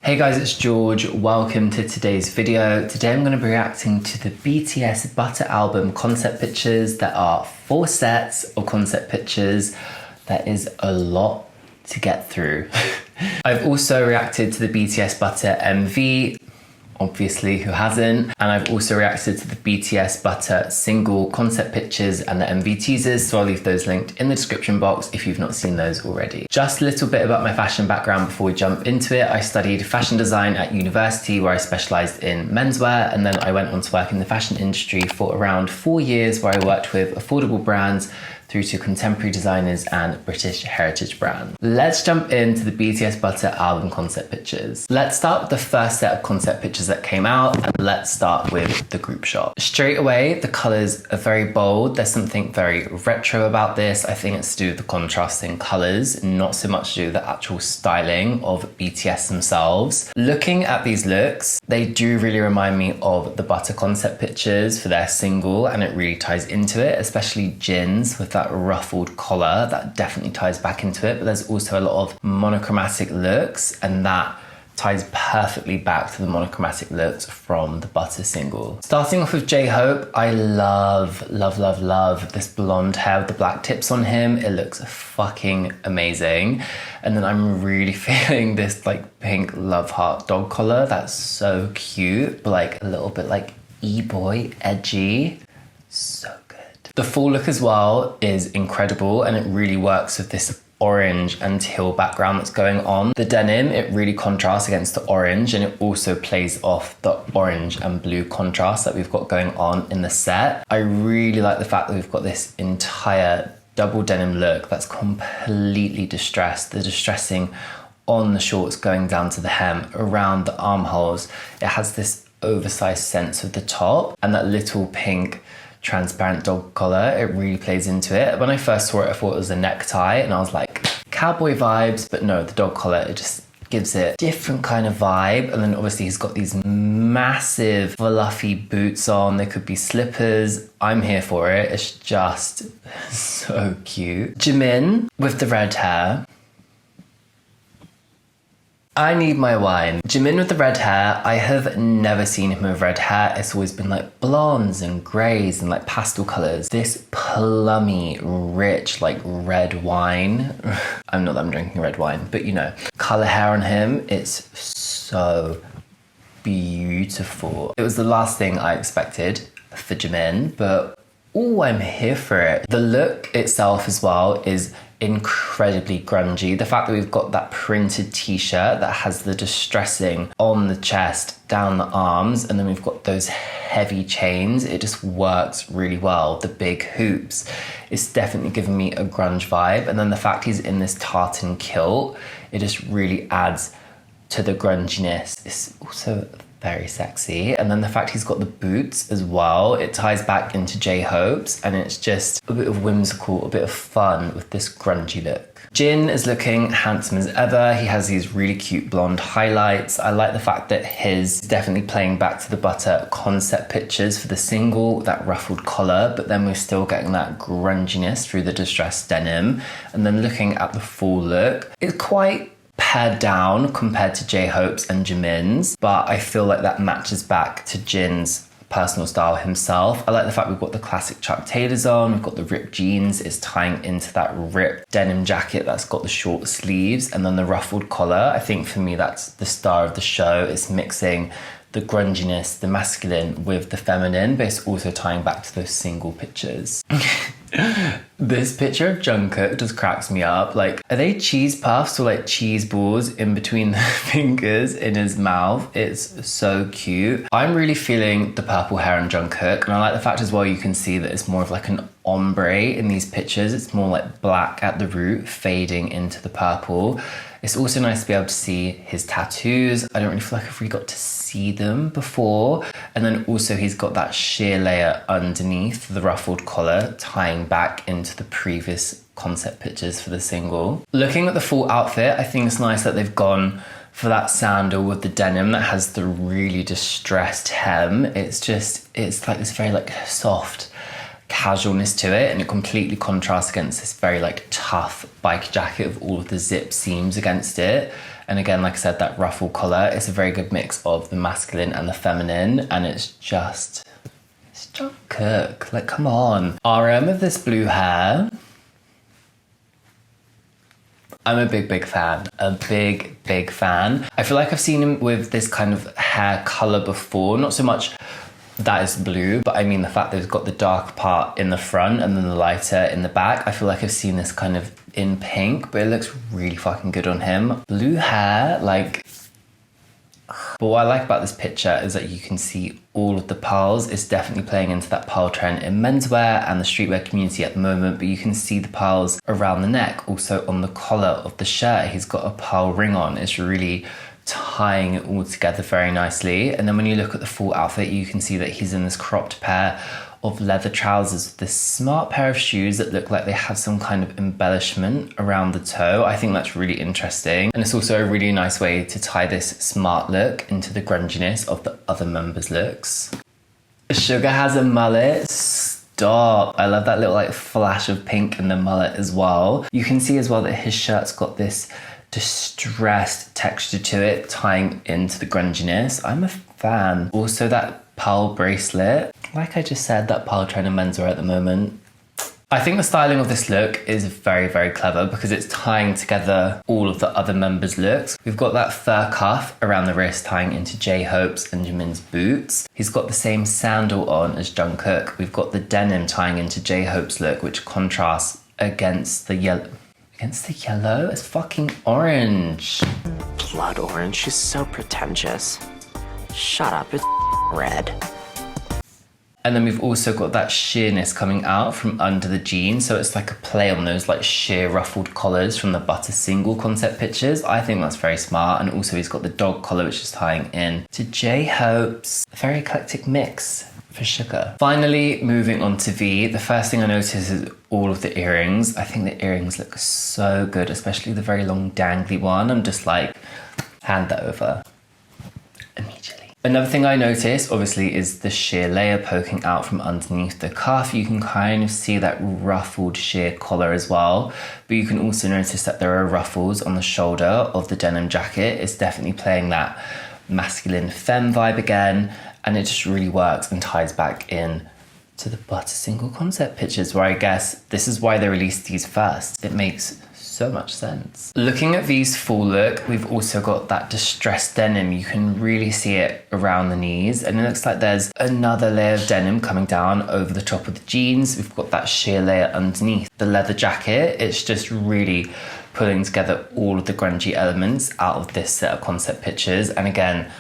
Hey guys, it's George. Welcome to today's video. Today I'm going to be reacting to the BTS Butter Album concept pictures. There are 4 sets of concept pictures. That is a lot to get through. I've also reacted to the BTS Butter MV. Obviously, who hasn't? And I've also reacted to the BTS Butter single concept pictures and the MV teasers, so I'll leave those linked in the description box if you've not seen those already. Just a little bit about my fashion background before we jump into it. I studied fashion design at university where I specialised in menswear, and then I went on to work in the fashion industry for around 4 years where I worked with affordable brands through to contemporary designers and British heritage brands. Let's jump into the BTS Butter album concept pictures. Let's start with the first set of concept pictures that came out, and let's start with the group shot. Straight away, the colours are very bold. There's something very retro about this. I think it's to do with the contrasting colours, not so much to do with the actual styling of BTS themselves. Looking at these looks, they do really remind me of the Butter concept pictures for their single, and it really ties into it, especially Jin's with that ruffled collar. That definitely ties back into it, but there's also a lot of monochromatic looks, and that ties perfectly back to the monochromatic looks from the Butter single. Starting off with J-Hope, I love this blonde hair with the black tips on him. It looks fucking amazing. And then I'm really feeling this like pink love heart dog collar. That's so cute, but like a little bit like e-boy, edgy. So good. The full look as well is incredible, and it really works with this orange and teal background that's going on. The denim, it really contrasts against the orange, and it also plays off the orange and blue contrast that we've got going on in the set. I really like the fact that we've got this entire double denim look that's completely distressed. The distressing on the shorts going down to the hem, around the armholes. It has this oversized sense of the top, and that little pink transparent dog collar, it really plays into it. When I first saw it, I thought it was a necktie, and I was like, cowboy vibes, but no, the dog collar, it just gives it a different kind of vibe. And then obviously he's got these massive fluffy boots on. They could be slippers. I'm here for it. It's just so cute. Jimin with the red hair. I need my wine. Jimin with the red hair, I have never seen him with red hair. It's always been like blondes and greys and like pastel colors. This plummy, rich, like red wine. I'm not that I'm drinking red wine, but you know, color hair on him, it's so beautiful. It was the last thing I expected for Jimin, but oh, I'm here for it. The look itself as well is incredibly grungy. The fact that we've got that printed t-shirt that has the distressing on the chest, down the arms, and then we've got those heavy chains, it just works really well. The big hoops, it's definitely giving me a grunge vibe. And then the fact he's in this tartan kilt, it just really adds to the grunginess. It's also very sexy. And then the fact he's got the boots as well, it ties back into J-Hope's, and it's just a bit of whimsical, a bit of fun with this grungy look. Jin is looking handsome as ever. He has these really cute blonde highlights. I like the fact that his is definitely playing back to the Butter concept pictures for the single, that ruffled collar, but then we're still getting that grunginess through the distressed denim. And then looking at the full look, it's quite pared down compared to J-Hope's and Jimin's, but I feel like that matches back to Jin's personal style himself. I like the fact we've got the classic Chuck Taylors on, we've got the ripped jeans, it's tying into that ripped denim jacket that's got the short sleeves, and then the ruffled collar. I think for me that's the star of the show. It's mixing the grunginess, the masculine with the feminine, but it's also tying back to those single pictures. This picture of Jungkook just cracks me up. Like, are they cheese puffs or like cheese balls in between the fingers in his mouth? It's so cute. I'm really feeling the purple hair on Jungkook, and I like the fact as well you can see that it's more of like an ombre in these pictures. It's more like black at the root, fading into the purple. It's also nice to be able to see his tattoos. I don't really feel like I've really got to see them before. And then also he's got that sheer layer underneath the ruffled collar, tying back into the previous concept pictures for the single. Looking at the full outfit, I think it's nice that they've gone for that sandal with the denim that has the really distressed hem. It's like this very like soft casualness to it, and it completely contrasts against this very like tough bike jacket with all of the zip seams against it. And again, like I said, that ruffle collar, it's a very good mix of the masculine and the feminine, and it's Jungkook, like, come on. RM of this blue hair, I'm a big fan, big fan. I feel like I've seen him with this kind of hair color before, not so much that is blue, but I mean the fact that he's got the dark part in the front and then the lighter in the back. I feel like I've seen this kind of in pink, but it looks really fucking good on him. Blue hair, like, but what I like about this picture is that you can see all of the pearls. It's definitely playing into that pearl trend in menswear and the streetwear community at the moment, but you can see the pearls around the neck, also on the collar of the shirt. He's got a pearl ring on. It's really tying it all together very nicely. And then when you look at the full outfit, you can see that he's in this cropped pair of leather trousers with this smart pair of shoes that look like they have some kind of embellishment around the toe. I think that's really interesting. And it's also a really nice way to tie this smart look into the grunginess of the other members' looks. Suga has a mullet. Stop. I love that little like flash of pink in the mullet as well. You can see as well that his shirt's got this distressed texture to it, tying into the grunginess. I'm a fan. Also that pearl bracelet. Like I just said, that pearl trend in menswear at the moment. I think the styling of this look is very clever because it's tying together all of the other members' looks. We've got that fur cuff around the wrist tying into J-Hope's and Jimin's boots. He's got the same sandal on as Jungkook. We've got the denim tying into J-Hope's look, which contrasts against the yellow. Against the yellow? It's fucking orange. Blood orange, she's so pretentious. Shut up, it's red. And then we've also got that sheerness coming out from under the jeans. So it's like a play on those like sheer ruffled collars from the Butter single concept pictures. I think that's very smart. And also he's got the dog collar, which is tying in to J-Hope's. A very eclectic mix for Suga. Finally, moving on to V, the first thing I notice is all of the earrings. I think the earrings look so good, especially the very long dangly one. I'm just like, hand that over immediately. Another thing I noticed, obviously, is the sheer layer poking out from underneath the cuff. You can kind of see that ruffled sheer collar as well, but you can also notice that there are ruffles on the shoulder of the denim jacket. It's definitely playing that masculine femme vibe again, and it just really works and ties back in to the Butter single concept pictures, where I guess this is why they released these first. It makes so much sense. Looking at V's full look, we've also got that distressed denim. You can really see it around the knees, and it looks like there's another layer of denim coming down over the top of the jeans. We've got that sheer layer underneath the leather jacket. It's just really pulling together all of the grungy elements out of this set of concept pictures. And again,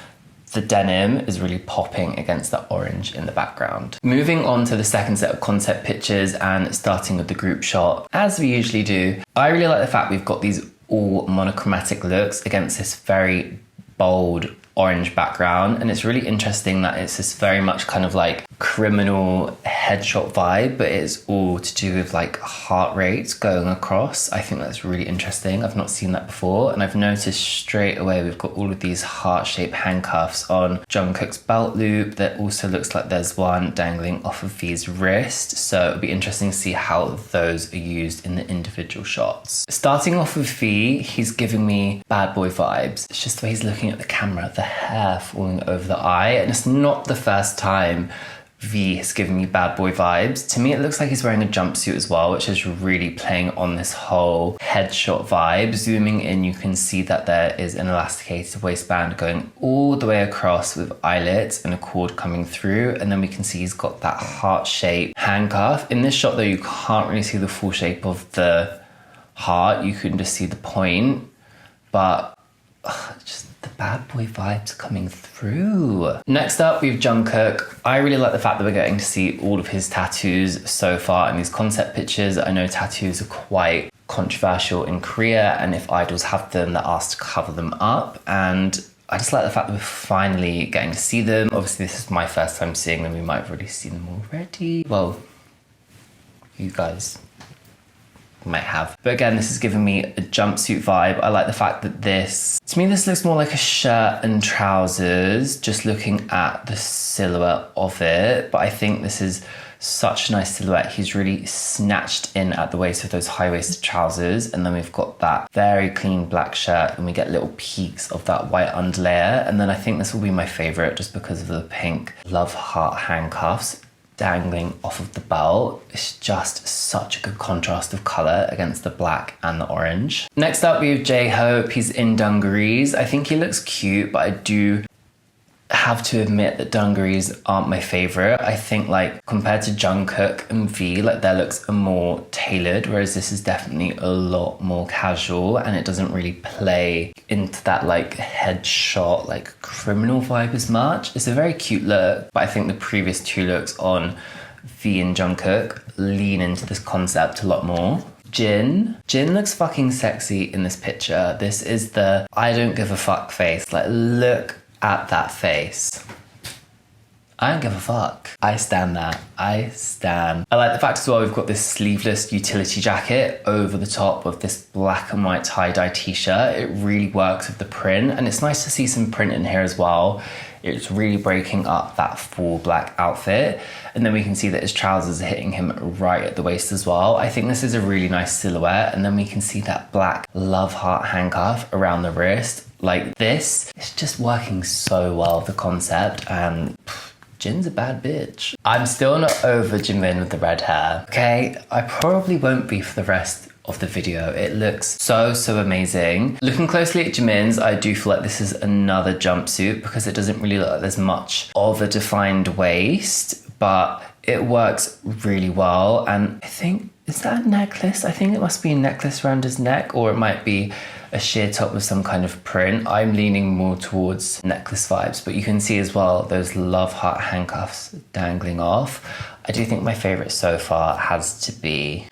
the denim is really popping against the orange in the background. Moving on to the second set of concept pictures and starting with the group shot, as we usually do, I really like the fact we've got these all monochromatic looks against this very bold orange background. And it's really interesting that it's this very much kind of like criminal headshot vibe, but it's all to do with like heart rates going across. I think that's really interesting. I've not seen that before. And I've noticed straight away we've got all of these heart-shaped handcuffs on Jungkook's belt loop. That also looks like there's one dangling off of V's wrist. So it'll be interesting to see how those are used in the individual shots. Starting off with V, he's giving me bad boy vibes. It's just the way he's looking at the camera, the hair falling over the eye. And it's not the first time V has given me bad boy vibes. To me, it looks like he's wearing a jumpsuit as well, which is really playing on this whole headshot vibe. Zooming in, you can see that there is an elasticated waistband going all the way across with eyelets and a cord coming through. And then we can see he's got that heart-shaped handcuff. In this shot though, you can't really see the full shape of the heart. You can just see the point, but just the bad boy vibes coming through. Next up, we have Jungkook. I really like the fact that we're getting to see all of his tattoos so far in these concept pictures. I know tattoos are quite controversial in Korea, and if idols have them, they're asked to cover them up. And I just like the fact that we're finally getting to see them. Obviously, this is my first time seeing them. We might have already seen them already. Well, you guys might have. But again, this is giving me a jumpsuit vibe. I like the fact that to me, this looks more like a shirt and trousers, just looking at the silhouette of it. But I think this is Such a nice silhouette. He's really snatched in at the waist with those high-waisted trousers. And then we've got that very clean black shirt and we get little peaks of that white underlayer. And then I think this will be my favorite just because of the pink love heart handcuffs dangling off of the belt. It's just such a good contrast of color against the black and the orange. Next up, we have J-Hope. He's in dungarees. I think he looks cute, but I do have to admit that dungarees aren't my favorite. I think like compared to Jungkook and V, like their looks are more tailored, whereas this is definitely a lot more casual and it doesn't really play into that like headshot, like criminal vibe as much. It's a very cute look, but I think the previous two looks on V and Jungkook lean into this concept a lot more. Jin looks fucking sexy in this picture. This is the I don't give a fuck face. Like look at that face. I don't give a fuck. I stan that. I like the fact as well we've got this sleeveless utility jacket over the top of this black and white tie-dye t-shirt. It really works with the print and it's nice to see some print in here as well. It's really breaking up that full black outfit. And then we can see that his trousers are hitting him right at the waist as well. I think this is a really nice silhouette. And then we can see that black love heart handcuff around the wrist. Like this, it's just working so well, the concept, and Jin's a bad bitch. I'm still not over Jimin with the red hair, okay? I probably won't be for the rest of the video. It looks so amazing. Looking closely at Jimin's, I do feel like this is another jumpsuit because it doesn't really look like there's much of a defined waist, but it works really well. And I think, is that a necklace? I think it must be a necklace around his neck, or it might be a sheer top with some kind of print. I'm leaning more towards necklace vibes, but you can see as well those love heart handcuffs dangling off. I do think my favorite so far has to be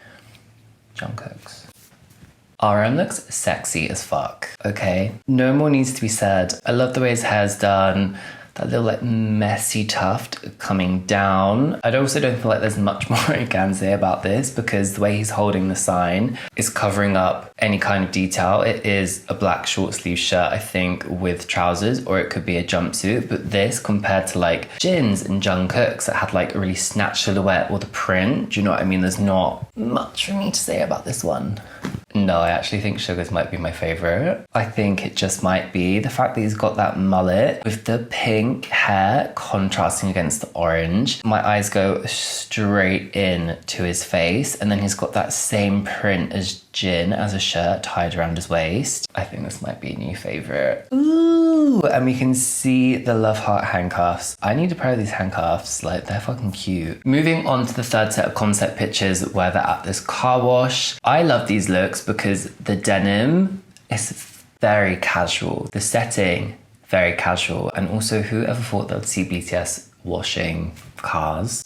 Jungkook's. RM looks sexy as fuck, okay? No more needs to be said. I love the way his hair's done. That little like messy tuft coming down. I also don't feel like there's much more I can say about this because the way he's holding the sign is covering up any kind of detail. It is a black short sleeve shirt, I think, with trousers, or it could be a jumpsuit. But this compared to like Jin's and Jungkook's that had like a really snatched silhouette or the print, do you know what I mean? There's not much for me to say about this one. No, I actually think Suga's might be my favorite. I think it just might be the fact that he's got that mullet with the pink hair contrasting against the orange. My eyes go straight in to his face, and then he's got that same print as Jin as a shirt tied around his waist. I think this might be a new favorite. Ooh, and we can see the love heart handcuffs. I need a pair of these handcuffs, like they're fucking cute. Moving on to the third set of concept pictures where they're at this car wash. I love these looks because the denim is very casual. The setting, very casual. And also, whoever thought they'd see BTS washing cars?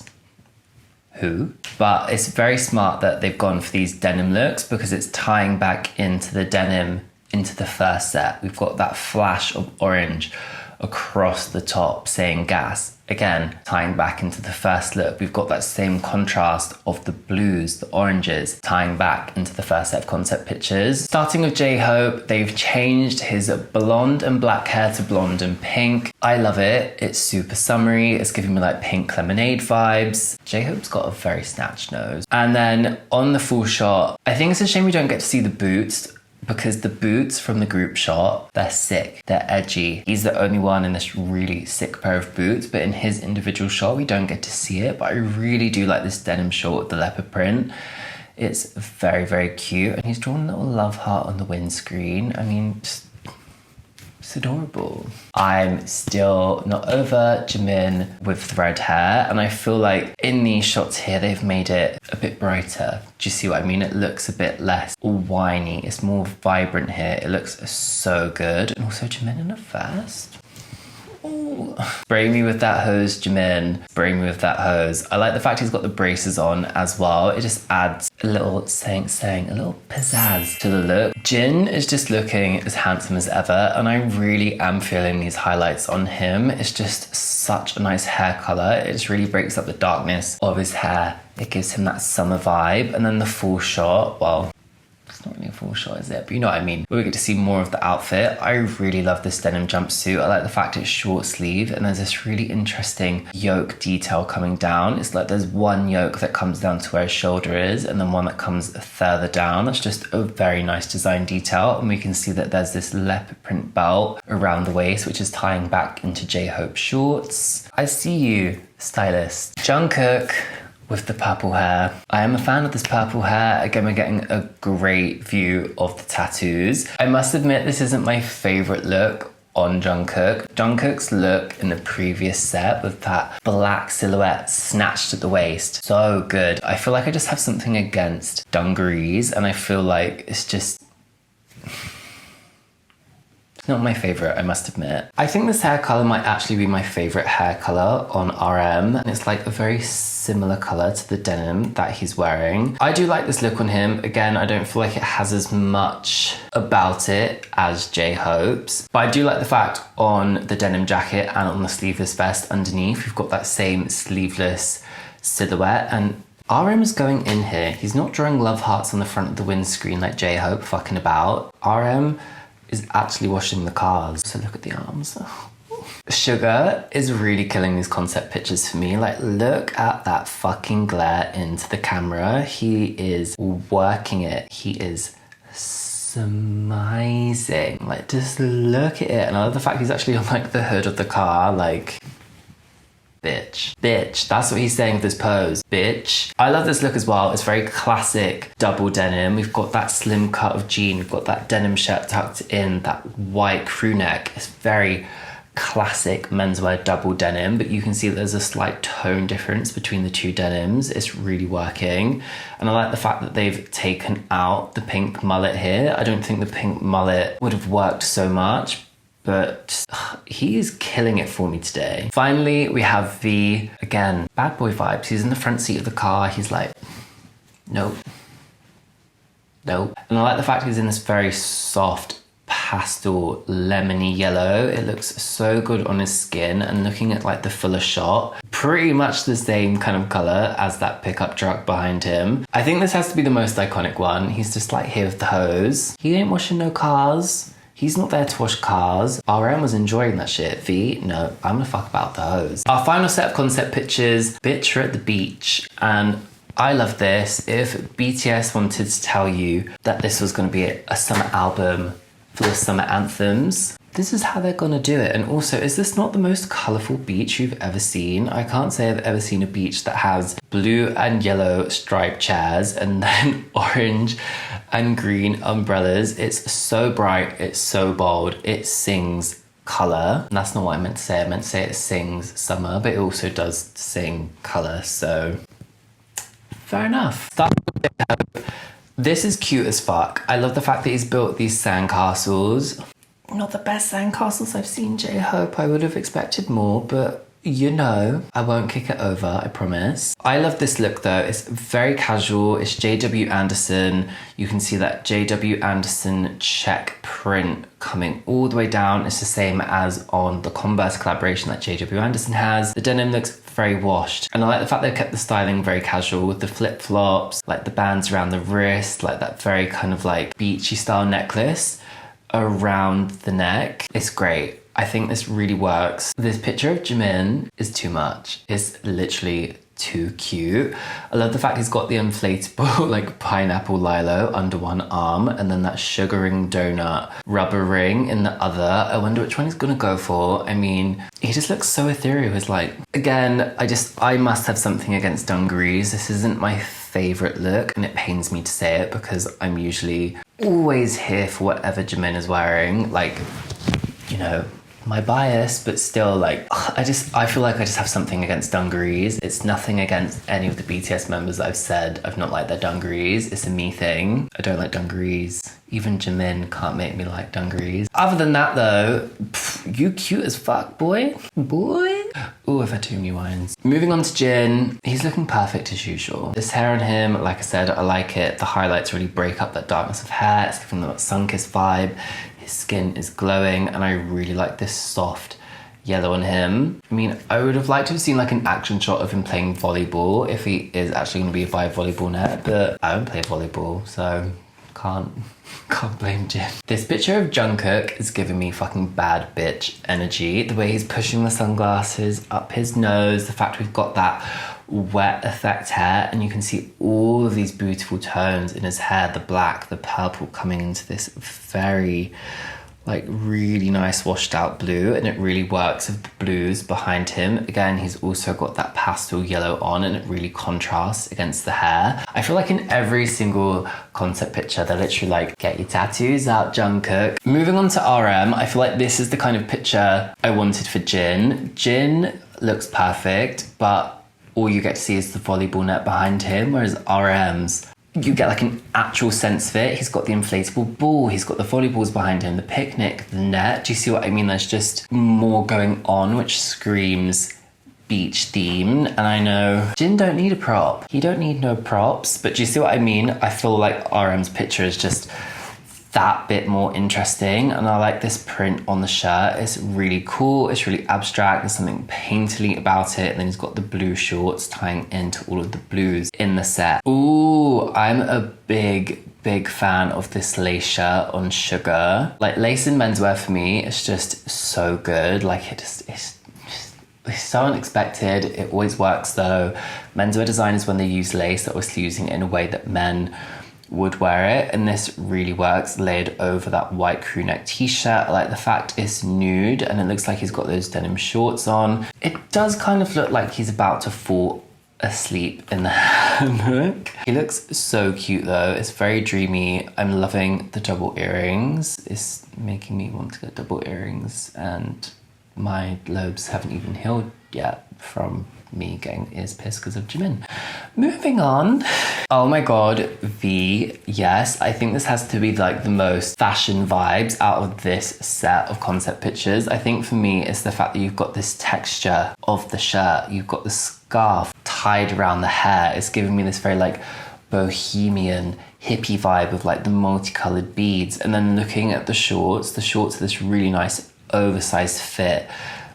Who? But it's very smart that they've gone for these denim looks because it's tying back into the denim into the first set. We've got that flash of orange across the top saying gas. Again, tying back into the first look. We've got that same contrast of the blues, the oranges, tying back into the first set of concept pictures. Starting with J-Hope, they've changed his blonde and black hair to blonde and pink. I love it. It's super summery. It's giving me like pink lemonade vibes. J-Hope's got a very snatched nose. And then on the full shot, I think it's a shame we don't get to see the boots, because the boots from the group shot, they're sick, they're edgy. He's the only one in this really sick pair of boots, but in his individual shot, we don't get to see it. But I really do like this denim short with the leopard print. It's very cute. And he's drawn a little love heart on the windscreen. I mean, just, it's adorable. I'm still not over Jimin with the red hair, and I feel like in these shots here, they've made it a bit brighter. Do you see what I mean? It looks a bit less whiny. It's more vibrant here. It looks so good. And also Jimin in a vest. Ooh. Spray me with that hose, Jimin. Spray me with that hose. I like the fact he's got the braces on as well. It just adds a little saying, a little pizzazz to the look. Jin is just looking as handsome as ever, and I really am feeling these highlights on him. It's just such a nice hair color. It just really breaks up the darkness of his hair. It gives him that summer vibe. And then the full shot, well, it's not really a full shot, is it? But you know what I mean. We get to see more of the outfit. I really love this denim jumpsuit. I like the fact it's short sleeve and there's this really interesting yoke detail coming down. It's like there's one yoke that comes down to where his shoulder is and then one that comes further down. That's just a very nice design detail. And we can see that there's this leopard print belt around the waist, which is tying back into J-Hope shorts. I see you, stylist. Jungkook with the purple hair. I am a fan of this purple hair. Again, we're getting a great view of the tattoos. I must admit, this isn't my favorite look on Jungkook. Jungkook's look in the previous set with that black silhouette snatched at the waist, so good. I feel like I just have something against dungarees and I feel like it's just not my favorite, I must admit. I think this hair color might actually be my favorite hair color on RM. And it's like a very similar color to the denim that he's wearing. I do like this look on him. Again, I don't feel like it has as much about it as J-Hope's. But I do like the fact on the denim jacket and on the sleeveless vest underneath, we've got that same sleeveless silhouette. And RM is going in here. He's not drawing love hearts on the front of the windscreen like J-Hope fucking about. RM is actually washing the cars. So look at the arms. Suga is really killing these concept pictures for me. Like, look at that fucking glare into the camera. He is working it. He is smizing. Like, just look at it. And I love the fact he's actually on like the hood of the car. Like, bitch. Bitch. That's what he's saying with this pose. Bitch. I love this look as well. It's very classic double denim. We've got that slim cut of jean. We've got that denim shirt tucked in, that white crew neck. It's very classic menswear double denim, but you can see that there's a slight tone difference between the two denims. It's really working. And I like the fact that they've taken out the pink mullet here. I don't think the pink mullet would have worked so much, but he is killing it for me today. Finally, we have V. Again, bad boy vibes. He's in the front seat of the car. He's like, nope. Nope. And I like the fact he's in this very soft pastel lemony yellow. It looks so good on his skin, and looking at like the fuller shot, pretty much the same kind of color as that pickup truck behind him. I think this has to be the most iconic one. He's just like here with the hose. He ain't washing no cars. He's not there to wash cars. RM was enjoying that shit. V, no, I'm gonna fuck about the hose. Our final set of concept pictures, bitch, we're at the beach. And I love this. If BTS wanted to tell you that this was gonna be a summer album full of summer anthems, this is how they're gonna do it. And also, is this not the most colorful beach you've ever seen? I can't say I've ever seen a beach that has blue and yellow striped chairs and then orange and green umbrellas. It's so bright, it's so bold, it sings color. And that's not what I meant to say. I meant to say it sings summer, but it also does sing color, so fair enough. This is cute as fuck. I love the fact that he's built these sandcastles. Not the best sandcastles I've seen, J-Hope. I would have expected more, but you know, I won't kick it over, I promise. I love this look though. It's very casual. It's JW Anderson. You can see that JW Anderson check print coming all the way down. It's the same as on the Converse collaboration that JW Anderson has. The denim looks very washed. And I like the fact they've kept the styling very casual with the flip-flops, like the bands around the wrist, like that very kind of like beachy style necklace around the neck. It's great. I think this really works. This picture of Jimin is too much. It's literally too cute. I love the fact he's got the inflatable like pineapple lilo under one arm and then that sugaring donut rubber ring in the other. I wonder which one he's gonna go for. I mean, he just looks so ethereal. He's like, again, I must have something against dungarees. This isn't my favorite look and it pains me to say it because I'm usually always here for whatever Jimin is wearing. Like, you know, my bias, but still, like, I feel like I just have something against dungarees. It's nothing against any of the BTS members that I've said I've not liked their dungarees. It's a me thing. I don't like dungarees. Even Jimin can't make me like dungarees. Other than that though, you cute as fuck, boy. Boy. Ooh, I've had too many wines. Moving on to Jin. He's looking perfect as usual. This hair on him, like I said, I like it. The highlights really break up that darkness of hair. It's giving them that sun-kissed vibe. His skin is glowing and I really like this soft yellow on him. I mean, I would have liked to have seen like an action shot of him playing volleyball if he is actually going to be a volleyball net, but I don't play volleyball, so Can't blame Jim. This picture of Jungkook is giving me fucking bad bitch energy. The way he's pushing the sunglasses up his nose, the fact we've got that wet effect hair, and you can see all of these beautiful tones in his hair, the black, the purple coming into this very like really nice washed out blue, and it really works with the blues behind him. Again, he's also got that pastel yellow on, and it really contrasts against the hair. I feel like in every single concept picture, they're literally like, get your tattoos out, Jungkook. Moving on to RM, I feel like this is the kind of picture I wanted for Jin. Jin looks perfect, but all you get to see is the volleyball net behind him, whereas RM's, you get like an actual sense of it. He's got the inflatable ball, he's got the volleyballs behind him, the picnic, the net. Do you see what I mean? There's just more going on, which screams beach theme. And I know Jin don't need a prop. He don't need no props, but do you see what I mean? I feel like RM's picture is just that bit more interesting, and I like this print on the shirt. It's really cool, it's really abstract, there's something painterly about it, and then he's got the blue shorts tying into all of the blues in the set. Ooh, I'm a big fan of this lace shirt on Suga. Like, lace in menswear for me is just so good. Like, it's so unexpected. It always works though. Menswear designers, when they use lace, are obviously using it in a way that men would wear it, and this really works layered over that white crew neck t-shirt. I like the fact it's nude and it looks like he's got those denim shorts on. It does kind of look like he's about to fall asleep in the hammock. He looks so cute though. It's very dreamy. I'm loving the double earrings. It's making me want to get double earrings, and my lobes haven't even healed yet from me getting ears pierced because of Jimin. Moving on. Oh my god, V. Yes, I think this has to be like the most fashion vibes out of this set of concept pictures. I think for me, it's the fact that you've got this texture of the shirt. You've got the scarf tied around the hair. It's giving me this very like bohemian hippie vibe of like the multicolored beads. And then looking at the shorts are this really nice oversized fit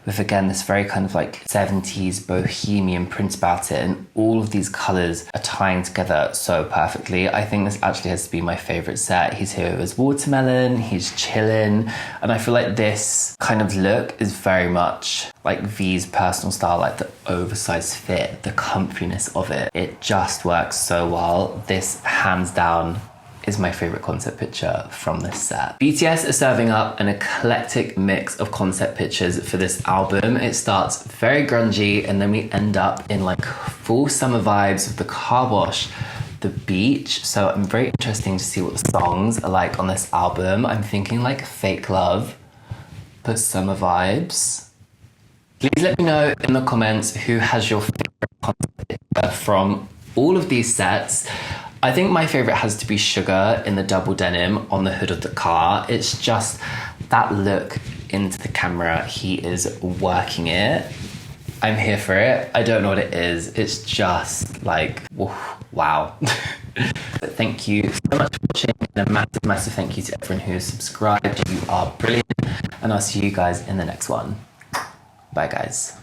with, again, this very kind of like 70s bohemian print about it, and all of these colors are tying together so perfectly. I think this actually has to be my favorite set. He's here with his watermelon, he's chilling, and I feel like this kind of look is very much like V's personal style, like the oversized fit, the comfiness of it. It just works so well. This, hands down, is my favorite concept picture from this set. BTS is serving up an eclectic mix of concept pictures for this album. It starts very grungy, and then we end up in like full summer vibes with the car wash, the beach. So I'm very interested to see what the songs are like on this album. I'm thinking like Fake Love, but summer vibes. Please let me know in the comments who has your favorite concept picture from all of these sets. I think my favorite has to be Suga in the double denim on the hood of the car. It's just that look into the camera. He is working it. I'm here for it. I don't know what it is. It's just like, wow. But thank you so much for watching, and a massive thank you to everyone who has subscribed. You are brilliant, and I'll see you guys in the next one. Bye guys.